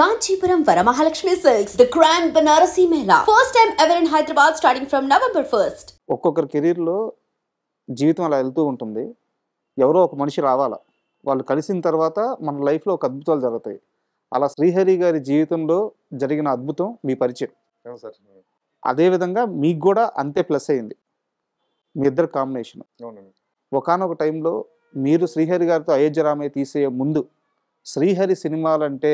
Kanchipuram Varamahalakshmi Silks, the Grand Banarasi Mela. First time ever in Hyderabad starting from November 1st. ఒక్కొక్కరి కెరీర్‌లో జీవితం అలా వెళ్తూ ఉంటుంది. ఎవరో ఒక మనిషి రావాలా. వాళ్ళు కలిసిన తర్వాత మన లైఫ్‌లో ఒక అద్భుతాలు జరుగుతాయి. అలా శ్రీహరి గారి జీవితంలో జరిగిన అద్భుతం మీ పరిచయం. అవును సార్. అదే విధంగా మీకు గూడా అంతే ప్లస్ అయింది. మీ ఇద్దరి కాంబినేషన్. అవునండి. ఒకానొక టైంలో మీరు శ్రీహరి గారితో 'అయోధ్య రామయ్య' తీసే ముందు శ్రీహరి సినిమాలంటే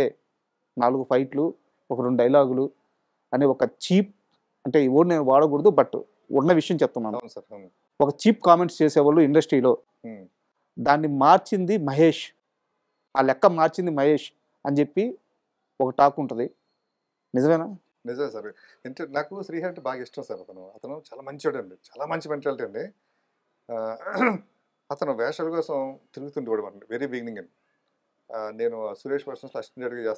4 ఫైట్లు, ఒక 2 డైలాగులు అనే ఒక చీప్, అంటే ఈ వర్డ్ నేను వాడకూడదు, బట్ ఉన్న విషయం చెప్తున్నాను. అవును సార్. అవును. ఒక చీప్ కామెంట్స్ చేసేవాళ్ళు ఇండస్ట్రీలో. హ్మ్. దాన్ని మార్చింది మహేష్. ఆ లెక్క మార్చింది మహేష్ అని చెప్పి ఒక టాక్ ఉంటుంది. నిజమేనా? నిజమే సార్. నాకు శ్రీహరి అంటే బాగా ఇష్టం సార్. అతను చాలా మంచోడండి. చాలా మంచి మెంటాలిటీ అండి. అతను వేషాల కోసం తిరుగుతుండేవాడు వెరీ బిగినింగ్ అండి. నేను సురేష్ పర్సన్స్లో అసిస్టెంట్గా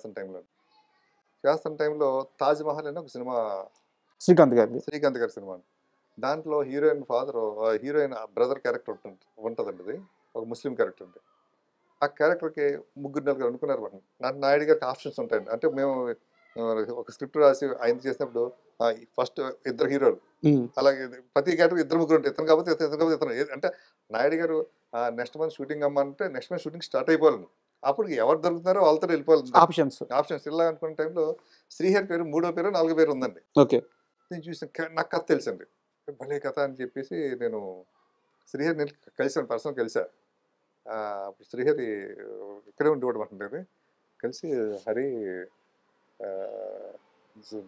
చేస్తున్న టైంలో 'తాజ్ మహల్' అని ఒక సినిమా, శ్రీకాంత్ గారిది. శ్రీకాంత్ గారి సినిమా. దాంట్లో హీరోయిన్ హీరోయిన్ బ్రదర్ క్యారెక్టర్ ఉంటుందండి. అది ఒక ముస్లిం క్యారెక్టర్ ఉంది. ఆ క్యారెక్టర్కి 3-4 అనుకున్నారు వాడిని. నాయుడు గారికి ఆప్షన్స్ ఉంటాయండి. అంటే మేము ఒక స్క్రిప్ట్ రాసి ఆయన చేసినప్పుడు ఫస్ట్ 2 హీరోలు, అలాగే ప్రతి క్యారెక్టర్ 2-3 ఉంటాయి. ఇతను కాకపోతే ఇతను అంటే నాయుడు గారు నెక్స్ట్ మంత్ షూటింగ్ అమ్మంటే నెక్స్ట్ మంత్ షూటింగ్ స్టార్ట్ అయిపోవాలి. అప్పుడు ఎవరు దొరుకుతున్నారో వాళ్ళతో వెళ్ళిపోవాలి. ఆప్షన్స్ ఇలా అనుకున్న టైంలో శ్రీహరి పేరు 3వ పేరు 4వ పేరు ఉందండి. ఓకే. నేను చూసిన నాకు కథ తెలుసండి. భలే కథ అని చెప్పేసి నేను శ్రీహరిని కలిసాను, పర్సనల్ కలిసా. అప్పుడు శ్రీహరి ఇక్కడే ఉండేవాడు అంటుంది. కలిసి హరి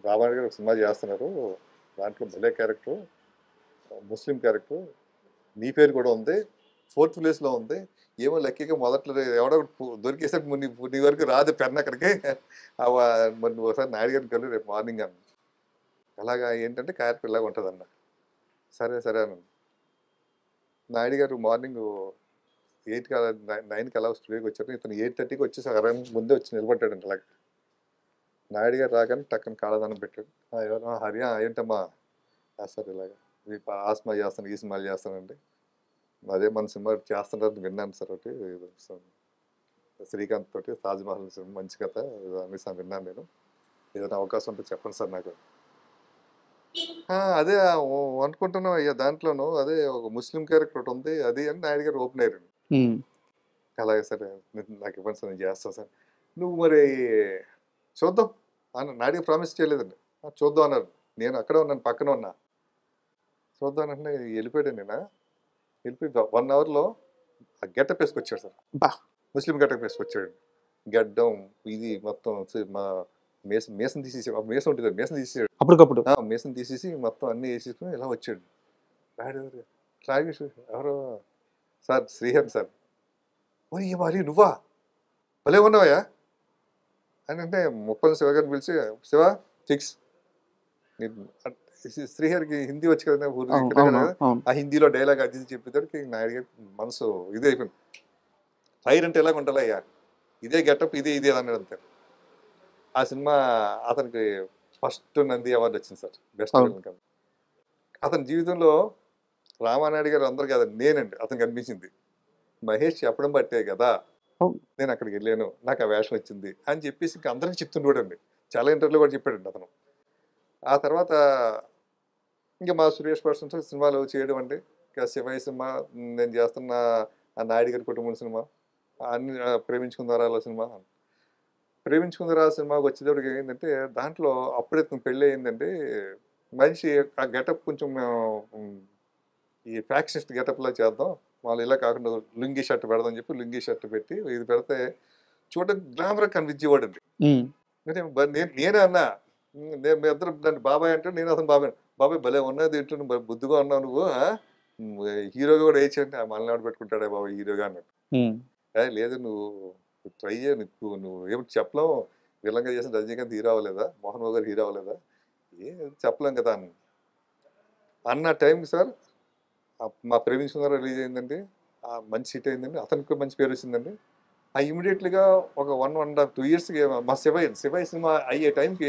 బాబాయ్ గారు ఒక సినిమా చేస్తున్నారు, దాంట్లో భలే క్యారెక్టర్, ముస్లిం క్యారెక్టర్, నీ పేరు కూడా ఉంది, 4th ప్లేస్లో ఉంది. ఏమో లక్కీగా మొదట్లో ఎవడో దొరికేసాడు, నీ వరకు రాదు పెన్ అక్కడికి, మరి నువ్వు ఒకసారి నాయుడు గారిని కలు రేపు మార్నింగ్ అన్న. అలాగా ఏంటంటే క్యారెక్టర్ ఇలాగ ఉంటుందన్న. సరే అన్న. నాయుడు గారు మార్నింగ్ 8కి 9కి అలా స్టూడియోకి వచ్చారు. ఇతను 8:30కి వచ్చేసి ముందే వచ్చి నిలబడ్డాడండి. అలాగే నాయుడు గారు రాగానే టక్కన కాళ్ళదనం పెట్టాడు. ఎవరు? హరియా ఏంటమ్మా? సార్ ఇలాగా ఆ సినిమా చేస్తాను, ఈ సినిమాలు చేస్తానండి. అదే మన సినిమా చేస్తున్నారు విన్నాను సార్. ఒకటి శ్రీకాంత్ తోటి 'తాజ్ మహల్' సినిమా మంచి కథ అనేసి విన్నాను నేను. ఏదైనా అవకాశం ఉంటే చెప్పండి సార్ నాకు. అదే అనుకుంటున్నాం అయ్యా, దాంట్లోనూ అదే ఒక ముస్లిం క్యారెక్టర్ ఒకటి ఉంది అది అని నాయుడు గారు ఓపెన్ అయ్యారు. అలాగే సార్, నాకు ఇవ్వండి సార్, నేను చేస్తాను సార్. నువ్వు మరి చూద్దాం అన్న. నాయుడు ప్రామిస్ చేయలేదండి. చూద్దాం అన్నారు. నేను అక్కడే ఉన్నాను, పక్కన ఉన్నా. చూద్దాం అంటే వెళ్ళిపోయాడు. నేను వెళ్ళిపోయి 1 అవర్లో ఆ గెటప్ వేసుకొచ్చాడు సార్. ముస్లిం గెటప్ వేసుకొచ్చాడు. గడ్డం ఇది మొత్తం మా మేసం తీసేసి, మేసం ఉంటుంది, మేసం తీసేసాడు అప్పటికప్పుడు. మేసం తీసేసి మొత్తం అన్నీ వేసేసుకుని ఇలా వచ్చాడు. ఎవరో సార్, శ్రీహరి సార్. మరి నువ్వా భలే ఉన్నావయ్యా అని అంటే ముప్పని శివ గారిని పిలిచి, శివ ఫిక్స్. శ్రీహరికి హిందీ వచ్చి కదా, ఆ హిందీలో డైలాగ్ అది చెప్పేసరికి నాయుడు గారి మనసు ఇదే అయిపోయింది. ఫైర్ అంటే ఎలాగ ఉండాలయ్యా, ఇదే గెటప్, ఇదే అన్నాడు అంతే. ఆ సినిమా అతనికి ఫస్ట్ నంది అవార్డు వచ్చింది సార్, బెస్ట్ ఫిల్మ్. అతని జీవితంలో రామానాయుడు గారు అందరు కదా, నేనండి అతనికి అనిపించింది. మహేష్ చెప్పడం బట్టే కదా నేను అక్కడికి వెళ్ళాను, నాకు ఆ వేషం వచ్చింది అని చెప్పేసి ఇంకా అందరికీ చెప్తుండేవాడండి. చాలా ఇంటర్వ్యూలో కూడా చెప్పాడండి అతను. ఆ తర్వాత ఇంకా మా సురేష్ పర్సన్స్ సినిమాలు చేయడం అండి. ఇంకా శివయ్య సినిమా నేను చేస్తున్న, ఆ నాయుడు గారి కుటుంబం సినిమా, అన్ని ప్రేమించుకుందారా సినిమాకి వచ్చేటప్పటికి ఏంటంటే దాంట్లో అప్పుడే పెళ్ళి అయిందండి. మనిషి ఆ గెటప్ కొంచెం ఈ ఫ్యాక్షనిస్ట్ గెటప్లో చేద్దాం, వాళ్ళు ఇలా కాకుండా లుంగీ షర్ట్ పెడదాం చెప్పి లుంగీ షర్ట్ పెట్టి ఇది పెడితే చూడడానికి గ్లామర్ కనిపించేవాడండి. నేనే అన్నా, మీ ఇద్దరు నన్ను బాబాయ్ అంటే నేను అతను బాబాయ్ భలే ఉన్నది ఏంటో బుద్ధిగా ఉన్నావు నువ్వు, హీరోగా కూడా వేయించండి. మలనాడు పెట్టుకుంటాడే బాబాయ్ హీరోగా అన్నట్టు. లేదు నువ్వు ట్రై చేయ, నువ్వు ఏమిటి చెప్పలేవు, విలంగా చేసిన రజనీకాంత్ హీరో అవ్వలేదా, మోహన్ బాబు గారు హీరో అవ్వలేదా, చెప్పలేం కదా అన్న టైంకి సార్ మా ప్రేమించుకున్నారా రిలీజ్ అయిందండి. మంచి హిట్ అయిందండి, అతనికి మంచి పేరు వచ్చిందండి. ఇమీడియట్లీగా ఒక 1.5-2 ఇయర్స్కి మా శివయ్య సినిమా అయ్యే టైంకి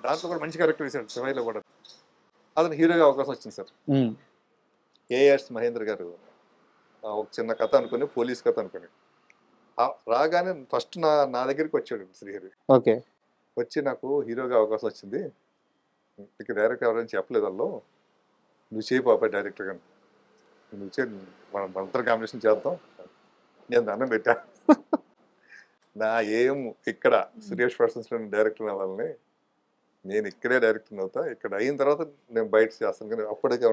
దాంట్లో కూడా మంచి క్యారెక్టర్ వేసాడు. శివయ్యలో కూడా అతను హీరోగా అవకాశం వచ్చింది సార్. ఏఆర్ఎస్ మహేంద్ర గారు ఒక చిన్న కథ అనుకుని, పోలీస్ కథ అనుకుని రాగానే ఫస్ట్ నా దగ్గరికి వచ్చాడు శ్రీహరి. ఓకే. వచ్చి నాకు హీరోగా అవకాశం వచ్చింది, ఇక డైరెక్టర్ ఎవరైనా చెప్పలేదు వాళ్ళు, నువ్వు చేయి బాబాయ్ డైరెక్టర్ కానీ, నువ్వు చే మనందరం కాంబినేషన్ చేద్దాం. నేను దండం పెట్టా. నా ఏం ఇక్కడ సురేష్ పర్సన్స్లో డైరెక్టర్ అవ్వాలని, నేను ఇక్కడే డైరెక్టర్ అవుతా, ఇక్కడ అయిన తర్వాత నేను బయట చేస్తాను. కానీ అప్పటికే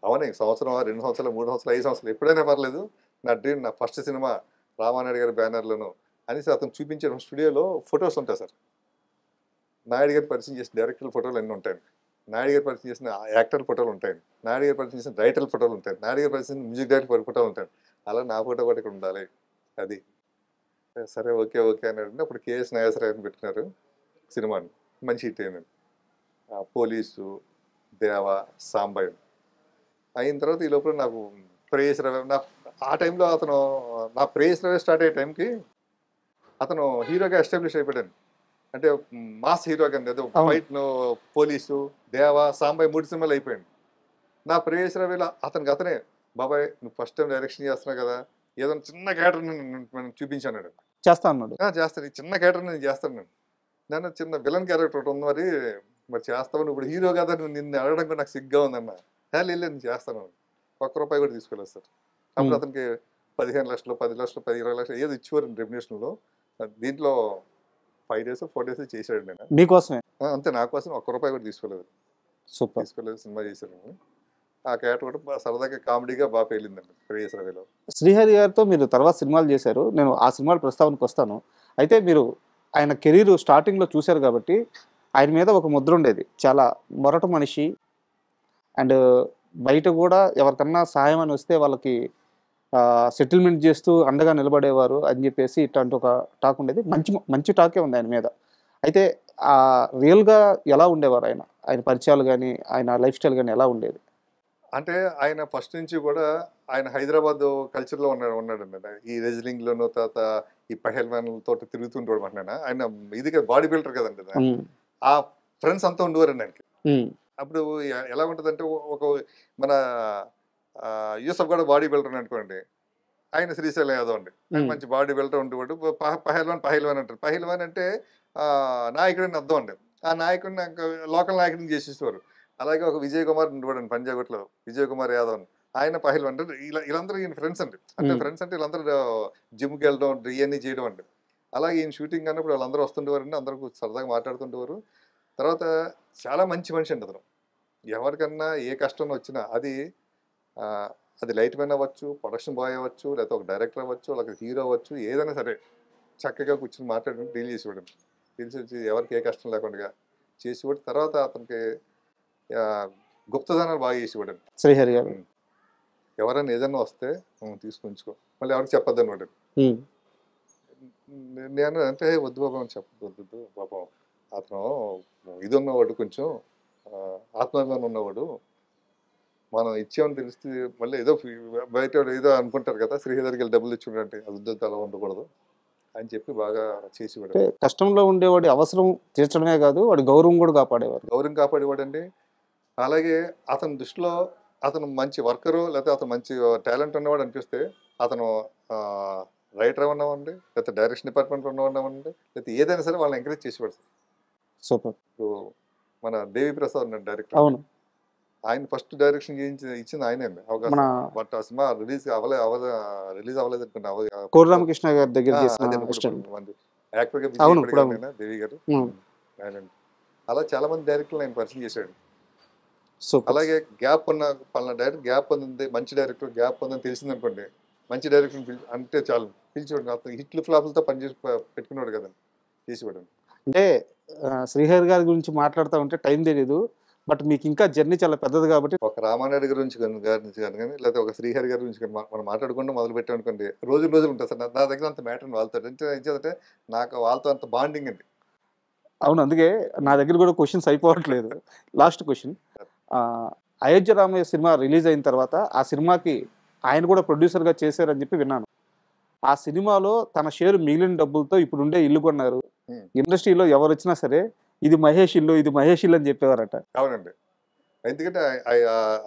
అవన్నీ సంవత్సరం 2 సంవత్సరాలు 3 సంవత్సరాలు 5 సంవత్సరాలు ఎప్పుడైనా పర్లేదు, నా డ్రీమ్ నా ఫస్ట్ సినిమా రామానాయుడు గారి బ్యానర్లోను అనేసి అతను చూపించిన స్టూడియోలో ఫొటోస్ ఉంటాయి సార్. నాయుడు గారి పరిచయం చేసిన డైరెక్టర్ ఫోటోలు అన్నీ ఉంటాయి, నాయుడు గారి పరిచయం చేసిన యాక్టర్ ఫోటోలు ఉంటాయి, నాయుడు గారి పరిచయం చేసిన రైటర్ ఫోటోలు ఉంటాయి, నాయుడు గారి పరిచయం మ్యూజిక్ డైరెక్టర్ ఫోటోలు ఉంటాయి. అలా నా ఫోటో కూడా ఇక్కడ ఉండాలి. అది సరే ఓకే ఓకే అని అడిగిన అప్పుడు కేఎస్ నాగేశ్వరరావు పెట్టినారు సినిమాని, మంచి హిట్ అయింది. పోలీసు, దేవ, సాంబయ్య అయిన తర్వాత ఈ లోపల నాకు ప్రేయస్ రవి ఆ టైంలో అతను నా ప్రేయస్ రవి స్టార్ట్ అయ్యే టైంకి అతను హీరోగా ఎస్టాబ్లిష్ అయిపోయాడు. అంటే మాస్ హీరోగా ఏదో ఫైట్, పోలీసు, దేవ, సాంబయ్య 3 సినిమాలు అయిపోయాడు. నా ప్రేయస్ రవిలో అతనే బాబాయ్ నువ్వు ఫస్ట్ టైం డైరెక్షన్ చేస్తున్నావు కదా, ఏదో చిన్న క్యారెక్టర్ నేను చూపించాను, చేస్తా అన్నాడు. చేస్తాను, ఈ చిన్న క్యారెక్టర్ నేను చేస్తాను, నేను చిన్న విలన్ క్యారెక్టర్ ఒకటి ఉంది, మరి చేస్తావు, నువ్వు ఇప్పుడు హీరో కదా, నువ్వు నిన్ను అడగడం కూడా నాకు సిగ్గా ఉందన్న. లేదు నేను చేస్తాను, ₹1 కూడా తీసుకోలేదు సార్. అప్పుడు అతనికి 15 లక్షలు 10 లక్షలు 20 లక్షలు ఏదో ఇచ్చేవారు రెమ్యునేషన్లో. దీంట్లో 5 days 4 days చేశాడు. నేను మీకోసమే అంతే, నా కోసం ₹1 కూడా తీసుకోలేదు. సూపర్ తీసుకోలేదు, సినిమా చేశాను. ఆ క్యారెక్టర్ కూడా సరదాగా కామెడీగా బాగా పేలిందండి ప్రేయస్ రవిలో. శ్రీహరి గారితో మీరు తర్వాత సినిమాలు చేశారు, నేను ఆ సినిమాల ప్రస్తావనకు వస్తాను. అయితే మీరు ఆయన కెరీర్ స్టార్టింగ్లో చూశారు కాబట్టి ఆయన మీద ఒక ముద్ర ఉండేది, చాలా మొరట మనిషి, అండ్ బయట కూడా ఎవరికన్నా సహాయం అని వస్తే వాళ్ళకి సెటిల్మెంట్ చేస్తూ అండగా నిలబడేవారు అని చెప్పేసి ఇట్లాంటి ఒక టాక్ ఉండేది. మంచి టాకే ఉంది ఆయన మీద. అయితే రియల్గా ఎలా ఉండేవారు ఆయన పరిచయాలు కానీ ఆయన లైఫ్ స్టైల్ కానీ ఎలా ఉండేది? అంటే ఆయన ఫస్ట్ నుంచి కూడా ఆయన హైదరాబాద్ కల్చర్లో ఉన్నాడండి. ఈ రెజ్లింగ్లోనూ తర్వాత ఈ పహల్వాన్లతో తిరుగుతుంటాడు అంటున్నా. ఆయన ఇది బాడీ బిల్డర్ కదండి. ఆ ఫ్రెండ్స్ అంతా ఉండేవారండి ఆయనకి. అప్పుడు ఎలా ఉంటుందంటే ఒక మన యూసఫ్ కూడా బాడీ బిల్డర్ అనుకోండి, ఆయన శ్రీశైలం యాదవ్ అండి, మంచి బాడీ బిల్డర్ ఉండేవాడు. పహల్వాన్ అంటారు. పహల్వాన్ అంటే నాయకుడిని అర్థం అండి. ఆ నాయకుడిని లోకల్ నాయకుడిని చేసేసేవారు. అలాగే ఒక విజయ్ కుమార్ ఉండేవాడు పంజాగుట్లో, విజయ్ కుమార్ యాదవ్ అని, ఆయన పహల్వాన్ అంటే వీళ్ళందరూ ఈయన ఫ్రెండ్స్ అండి. అంటే ఫ్రెండ్స్ అంటే వీళ్ళందరూ జిమ్కి వెళ్ళడం ఇవన్నీ చేయడం అండి. అలాగే ఈయన షూటింగ్ అన్నప్పుడు వాళ్ళందరూ వస్తుండేవారండి, అందరూ సరదాగా మాట్లాడుతుండేవారు. తర్వాత చాలా మంచి మనిషి అండి అతను. ఎవరికన్నా ఏ కష్టం వచ్చినా అది లైట్ మ్యాన్ అవ్వచ్చు, ప్రొడక్షన్ బాయ్ అవ్వచ్చు, లేకపోతే ఒక డైరెక్టర్ అవ్వచ్చు, లేకపోతే హీరో అవ్వచ్చు, ఏదైనా సరే చక్కగా కూర్చొని మాట్లాడి డీల్ చేసేవాడు. డీల్ చేసి ఎవరికి ఏ కష్టం లేకుండా చేసేవాడు. తర్వాత అతనికి గుప్తదానాలు బాగా చేసేవాడు శ్రీహరి గారు. ఎవరైనా ఏదైనా వస్తే తీసుకుంచుకో, మళ్ళీ ఎవరికి చెప్పొద్దు అనమాట. నేను అంటే వద్దు బాబా అని చెప్పొద్దు పాపం, అతను ఇది ఉన్నవాడు, కొంచెం ఆత్మాభిమానం ఉన్నవాడు, మనం ఇచ్చామని తెలిస్తే మళ్ళీ ఏదో బయట ఏదో అనుకుంటారు కదా, శ్రీహరికి వెళ్ళి డబ్బులు ఇచ్చుకుంటే అది ఉద్యోగం అలా ఉండకూడదు అని చెప్పి బాగా చేసేవాడు. కష్టంలో ఉండేవాడి అవసరం తీర్చడమే కాదు, వాడి గౌరవం కూడా కాపాడేవాడు. గౌరవం కాపాడేవాడండి. అలాగే అతని దృష్టిలో అతను మంచి వర్కరు, లేకపోతే అతను మంచి టాలెంట్ ఉన్నవాడు అనిపిస్తే అతను రైటర్ ఉన్నామండి, లేకపోతే డైరెక్షన్ డిపార్ట్మెంట్లో ఉన్నవాడినామండి, లేకపోతే ఏదైనా సరే వాళ్ళని ఎంకరేజ్ చేసేవాడు. సూపర్. మన దేవి ప్రసాద్ ఉన్నాడు డైరెక్టర్, అవును, ఆయన ఫస్ట్ డైరెక్షన్ ఇచ్చింది ఆయనే అండి అవకాశం. బట్ ఆ సినిమా రిలీజ్ అవ్వలేదు అనుకున్నా. కోరరామకృష్ణ గారి దగ్గర దేవి గారు అలా చాలా మంది డైరెక్టర్లు ఆయన పరిచయం చేశాడు. అలాగే గ్యాప్ ఉన్న పలానా డైరెక్టర్ గ్యాప్ పొందింది, మంచి డైరెక్టర్ గ్యాప్ పొందని తెలిసింది అనుకోండి, మంచి డైరెక్టర్ అంటే చాలు పిలిచేవాడు. అతను హిట్లు ఫ్లాపులతో పనిచేసి పెట్టుకున్నాడు కదండి, చేసేవాడు. అంటే శ్రీహరి గారి గురించి మాట్లాడుతూ ఉంటే టైం తెలియదు, బట్ మీకు ఇంకా జర్నీ చాలా పెద్దది కాబట్టి ఒక రామానాయుడు గురించి కానీ లేకపోతే ఒక శ్రీహరి గారి గురించి కానీ మనం మాట్లాడుకుంటూ మొదలు పెట్టామనుకోండి, రోజులు ఉంటుంది సార్. నా దగ్గర అంత మ్యాటర్ వాళ్ళతో అంటే నాకు వాళ్ళతో అంత బాండింగ్ అండి. అవును, అందుకే నా దగ్గర కూడా క్వశ్చన్స్ అయిపోవట్లేదు. Last question, Ayodhya Ramayya cinema release అయిన తర్వాత ఆ సినిమాకి ఆయన కూడా ప్రొడ్యూసర్గా చేశారని చెప్పి విన్నాను. ఆ సినిమాలో తన షేరు మిగిలిన డబ్బులతో ఇప్పుడు ఉండే ఇల్లు కొన్నారు. ఇండస్ట్రీలో ఎవరు వచ్చినా సరే ఇది మహేష్ ఇల్లు అని చెప్పేవారట. అవునండి, ఎందుకంటే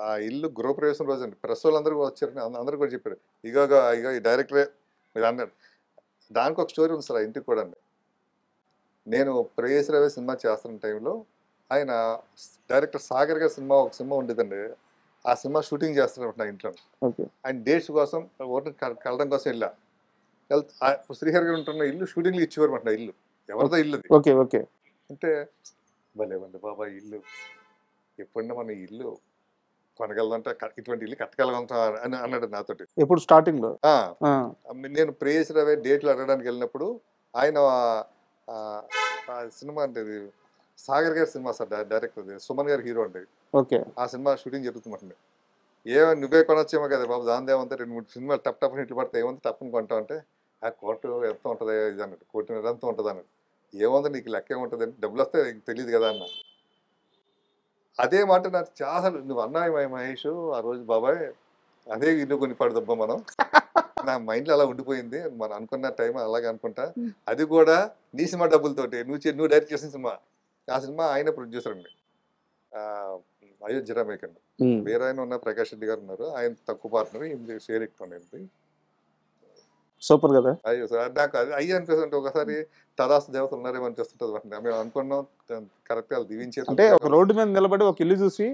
ఆ ఇల్లు గృహప్రవేశం రోజు అండి, ప్రెస్ వాళ్ళందరూ వచ్చారని అందరూ కూడా చెప్పారు, ఇగో ఈ డైరెక్టరే మీరు అన్నాడు. దానికి ఒక స్టోరీ ఉంది సార్ ఆ ఇంటికి కూడా అండి. నేను ప్రేయస్ రవి సినిమా చేస్తున్న టైంలో ఆయన డైరెక్టర్ సాగర్ గారి సినిమా ఒక సినిమా ఉండేదండి. ఆ సినిమా షూటింగ్ చేస్తున్నట్టు నా ఇంట్లో. ఓకే ఆయన డేట్స్ కోసం ఓటర్ కలడం కోసం వెళ్ళా. శ్రీహరి గారు ఉంటున్న ఇల్లు షూటింగ్లు ఇచ్చేవారు నా ఇల్లు. ఎవరిదో ఇల్లు అది. ఓకే ఓకే అంటే భలే బాబా ఇల్లు ఎప్పుడన్నా మన ఇల్లు కొనగలదంటే ఇటువంటి ఇల్లు కట్టగలగంతా అని అన్నాడు నాతోటి. ఎప్పుడు స్టార్టింగ్ లో ఆ, నేను ప్రేయస్ రవి డేట్లు అడగడానికి వెళ్ళినప్పుడు ఆయన ఆ సినిమా అంటే ఇది సాగర్ గారి సినిమా సార్, డైరెక్టర్ సుమన్ గారి హీరో అండి. ఓకే ఆ సినిమా షూటింగ్ జరుగుతుందండి. ఏమో నువ్వే కొనొచ్చేమో కదా బాబు, దాని ఏమంతా 2-3 సినిమాలు టప్ ఇట్లు పడితే ఏమంతా టప్పుని కొంటావు అంటే, ఆ కోర్టు ఎంత ఉంటుంది ఇది అన్నట్టు, కోర్టు ఎంత ఉంటుంది అన్నట్టు. ఏముంది నీకు లెక్క ఏముంటుంది, డబ్బులు వస్తే నీకు తెలియదు కదా అన్న. అదే మాట నాకు చాలా నువ్వు అన్నాయి మహేష్ ఆ రోజు బాబాయ్, అదే ఇల్లు కొని పడదబ్బా మనం. నా మైండ్లో అలా ఉండిపోయింది. మనం అనుకున్న టైం అలాగే అనుకుంటా. అది కూడా నీ సినిమా డబ్బులతోటి నువ్వు డైరెక్ట్ చేసిన సినిమా. ఆ సినిమా ఆయన ప్రొడ్యూసర్ అండి, అయోధ్య రమేష్ అండి. వేరే ఆయన ఉన్న ప్రకాష్ రెడ్డి గారు ఉన్నారు, ఆయన తక్కువ పార్ట్నర్, ఇది షేర్ ఎక్కువ. సూపర్ కదా. అయ్యో సార్ నాకు అది అయ్యి అనిపిస్తుంటే ఒకసారి తదాస్తు దేవత ఉన్నారేమో అనిపిస్తుంటుంది. మేము అనుకున్నాం కరెక్ట్ అంటే దీవించేది. ఒక రోడ్డు మీద నిలబడి ఒక ఇల్లు చూసి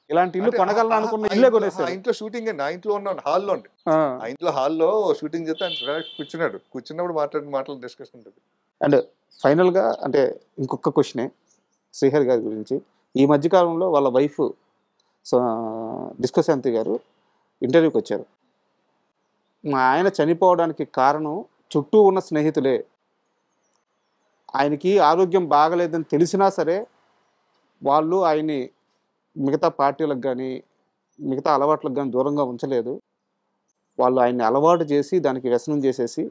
ఇలాంటి ఇల్లు కొనగలను అనుకున్న ఇల్లే ఆ కొనేసారు. ఇంట్లో షూటింగ్ అండి, ఆ ఇంట్లో ఉన్నాను హాల్లో అండి. ఆ ఇంట్లో హాల్లో షూటింగ్ చేస్తే ఆయన కూర్చున్నాడు, కూర్చున్నప్పుడు మాటలు డిస్కషన్ ఉంటుంది. అండ్ ఫైనల్ గా అంటే ఇంకొక క్వశ్చనే శ్రీహరి గారి గురించి. ఈ మధ్యకాలంలో వాళ్ళ వైఫ్ డిస్కో శాంతి గారు ఇంటర్వ్యూకి వచ్చారు. మా ఆయన చనిపోవడానికి కారణం చుట్టూ ఉన్న స్నేహితులే, ఆయనకి ఆరోగ్యం బాగలేదని తెలిసినా సరే వాళ్ళు ఆయన్ని మిగతా పార్టీలకు కానీ మిగతా అలవాట్లకు కానీ దూరంగా ఉంచలేదు. వాళ్ళు ఆయన్ని అలవాటు చేసి దానికి వ్యసనం చేసేసి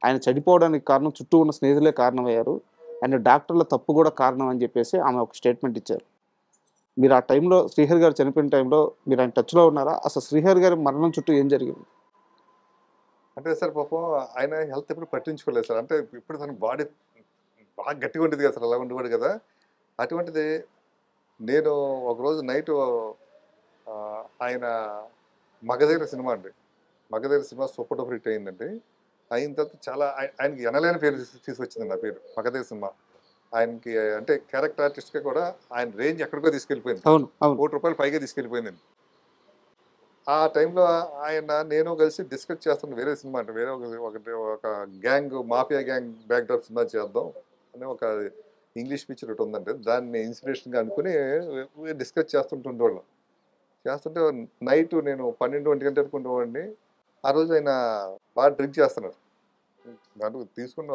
ఆయన చనిపోవడానికి కారణం చుట్టూ ఉన్న స్నేహితులే కారణమయ్యారు, అండ్ డాక్టర్ల తప్పు కూడా కారణం అని చెప్పేసి ఆమె ఒక స్టేట్మెంట్ ఇచ్చారు. మీరు ఆ టైంలో శ్రీహరి గారు చనిపోయిన టైంలో మీరు ఆయన టచ్లో ఉన్నారా? అసలు శ్రీహరి గారి మరణం చుట్టూ ఏం జరిగింది? అంటే సార్ పాపం ఆయన హెల్త్ ఎప్పుడు పట్టించుకోలేదు సార్. అంటే ఇప్పుడు తన బాడీ బాగా గట్టిగా ఉంటుంది కదా సార్, అలా ఉండేవాడు కదా. అటువంటిది నేను ఒకరోజు నైట్ ఆయన మగధీర సినిమా అండి, Magadheera cinema super duper hit అయిందండి. అయిన తర్వాత చాలా ఆయనకి ఎనలేని పేరు తీసుకొచ్చింది నా పేరు మగధీర సినిమా. ఆయనకి అంటే క్యారెక్టర్ ఆర్టిస్ట్గా కూడా ఆయన రేంజ్ ఎక్కడికో తీసుకెళ్ళిపోయింది, అవును అవును ₹1,00,00,000 పైగా తీసుకెళ్ళిపోయిందండి. ఆ టైంలో ఆయన నేను కలిసి డిస్కస్ చేస్తున్న వేరే సినిమా అంటే వేరే ఒక gang mafia gang backdrop cinema చేద్దాం అని ఒక ఇంగ్లీష్ పిక్చర్ ఒకటి ఉందంటే దాన్ని ఇన్స్పిరేషన్గా అనుకుని డిస్కస్ చేస్తుంటుండేవాళ్ళం. చేస్తుంటే నైట్ నేను 12-1 గంట వరకు ఉండేవాడిని. ఆ రోజు ఆయన బాగా డ్రింక్ చేస్తున్నారు. దాంట్లో తీసుకున్న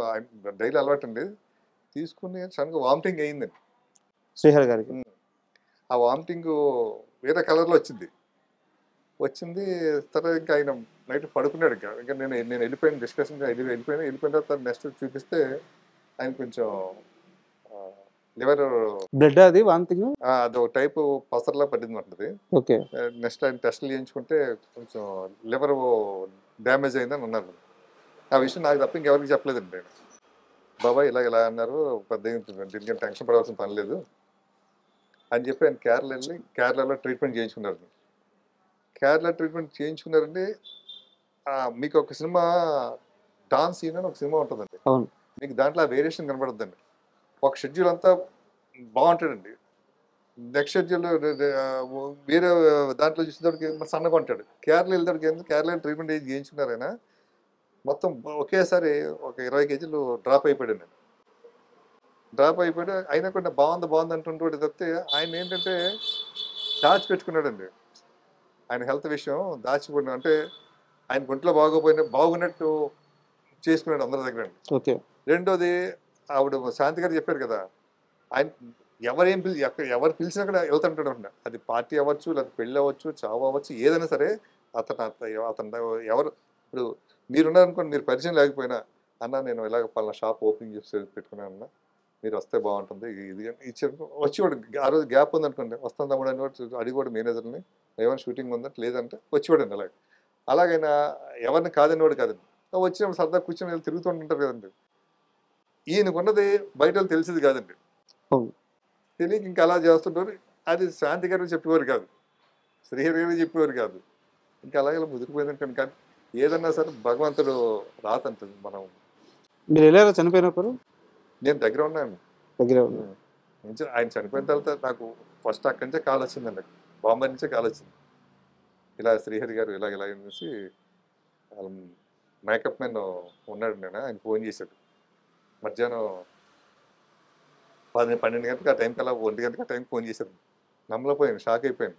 డైలీ అలవాటు అండి, తీసుకుని సడన్గా వామిటింగ్ అయ్యిందండి. శ్రీహరి గారికి. ఆ వామిటింగ్ వేరే కలర్లో వచ్చింది. తర్వాత ఇంకా ఆయన నైట్ పడుకున్నాడు. ఇంకా నేను వెళ్ళిపోయిన డిస్కషన్ వెళ్ళిపోయిన తర్వాత నెక్స్ట్ చూపిస్తే ఆయన కొంచెం లివర్ బ్లడ్ అది వామిటింగ్ అది ఒక టైపు పసర్లా పడింది అంటది. ఓకే నెక్స్ట్ ఆయన టెస్ట్లు చేయించుకుంటే కొంచెం లివర్ డ్యామేజ్ అయిందని అన్నారు. ఆ విషయం నాకు తప్ప ఇంకెవరికి చెప్పలేదండి. ఆయన బాబాయ్ ఇలా అన్నారు, పెద్ద దీనికి టెన్షన్ పడాల్సిన పని లేదు అని చెప్పి ఆయన కేరళలో ట్రీట్మెంట్ చేయించుకున్నారు. కేరళ ట్రీట్మెంట్ చేయించుకున్నారండి. మీకు ఒక సినిమా డాన్స్ సీన్ అని ఒక సినిమా ఉంటుందండి, అవును మీకు దాంట్లో ఆ వేరియేషన్ కనబడుతుందండి. ఒక షెడ్యూల్ అంతా బాగుంటాడండి, నెక్స్ట్ షెడ్యూల్ వేరే దాంట్లో చూసేటప్పటికి సన్నగా ఉంటాడు. కేరళ వెళ్ళేటప్పటికి కేరళ ట్రీట్మెంట్ చేయించుకున్నారు. ఆయన మొత్తం ఒకేసారి ఒక 20 కేజీలు డ్రాప్ అయిపోయాడు. అయినా కూడా బాగుంది అంటుంటే తప్పితే ఆయన ఏంటంటే దాచిపెట్టుకున్నాడండి. ఆయన హెల్త్ విషయం దాచిపోయిన అంటే ఆయన గుంట్లో బాగున్నట్టు చేసుకున్నాడు అందరి దగ్గర. ఓకే రెండోది ఆవిడ శాంతి గారు చెప్పారు కదా, ఆయన ఎవరు పిలిచినా కూడా వెళ్తుంటాడు అంట. అది పార్టీ అవ్వచ్చు, లేకపోతే పెళ్ళి అవ్వచ్చు, చావు అవ్వచ్చు, ఏదైనా సరే అతను ఎవరు ఇప్పుడు మీరున్నారనుకోండి, మీరు పరిచయం లేకపోయినా అన్న నేను ఇలాగ పలానా షాప్ ఓపెనింగ్ చేసి పెట్టుకున్నాను అన్న, మీరు వస్తే బాగుంటుంది ఇది ఇచ్చారు. వచ్చేవాడు ఆ రోజు గ్యాప్ ఉందనుకోండి, వస్తాను తమ్ముడు అని అడిగోడు మేనేజర్ని, ఏమైనా షూటింగ్ ఉందంటే లేదంటే వచ్చేవాడండి. అలాగైనా ఎవరిని కాదనివాడు కాదండి. వచ్చినప్పుడు సరదా కూర్చొని తిరుగుతుంటుంటారు కదండి. ఈయనకున్నది బయట తెలిసింది కాదండి, తెలియక ఇంకా అలా చేస్తుంటారు. అది శాంతి గారు చెప్పేవారు కాదు, శ్రీహరి గారు చెప్పేవారు కాదు. ఇంకా అలాగే ముదిరిపోయిందంటే కానీ ఏదన్నా సరే భగవంతుడు రాతంటుంది. మనం మీరు వెళ్ళారా చనిపోయినప్పుడు? నేను దగ్గర ఉన్నాను. దగ్గర ఉంది. ఆయన చనిపోయిన తర్వాత నాకు ఫస్ట్ అక్కడి నుంచే కాల్ వచ్చిందండి, బాంబే నుంచే కాల్ వచ్చింది. ఇలా శ్రీహరి గారు ఇలా ఇలా అనేసి మేకప్ మ్యాన్ ఉన్నాడు, నేను ఆయన ఫోన్ చేశాడు మధ్యాహ్నం 12 గంటలకు ఆ టైంకి, అలా 1 గంటకి ఆ టైంకి ఫోన్ చేశారు. నమ్మలేకపోయాను, షాక్ అయిపోయాను.